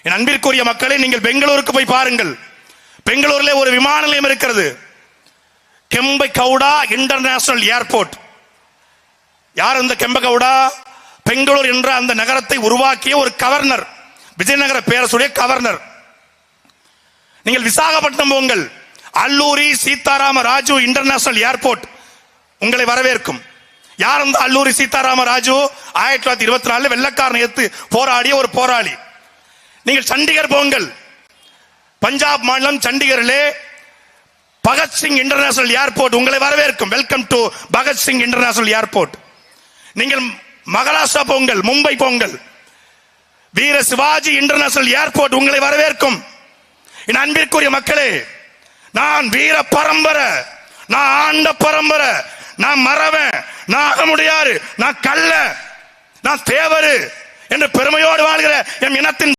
என் அன்பிற்குரிய மக்களை, நீங்கள் பெங்களூருக்கு போய் பாருங்கள். பெங்களூரில் ஒரு விமான நிலையம் இருக்கிறது, கெம்பகவுடா இன்டர்நேஷனல் ஏர்போர்ட். யார் இந்த கெம்பகவுடா? பெங்களூர் என்ற அந்த நகரத்தை உருவாக்கிய ஒரு கவர்னர், விஜயநகர பேரரசுடைய கவர்னர். நீங்கள் விசாகப்பட்டினம் போங்கள், அல்லூரி சீதாராம ராஜு இன்டர்நேஷனல் ஏர்போர்ட் உங்களை வரவேற்கும். யார் அந்த அல்லூரி சீதாராம ராஜு? 1924 வெள்ளக்காரனை எதிர்த்து போராடிய ஒரு போராளி. நீங்கள் சண்டிகர் போங்கள், பஞ்சாப் மாநிலம் சண்டிகரிலே பகத்சிங் இன்டர்நேஷனல் ஏர்போர்ட் உங்களை வரவேற்கும். Welcome to Bhagat Singh international airport. நீங்கள் மகாராஷ்டிரா போங்கள், மும்பை போங்கள், வீர சிவாஜி இன்டர்நேஷனல் ஏர்போர்ட் உங்களை வரவேற்கும். என் அன்பிற்குரிய மக்களே, நான் வீர பரம்பரை, நான் ஆண்ட பரம்பரை, நான் மறவன், நான் அகமுடையாறு, நான் கள்ள, நான் தேவரு என்று பெருமையோடு வாழ்கிற என் இனத்தின்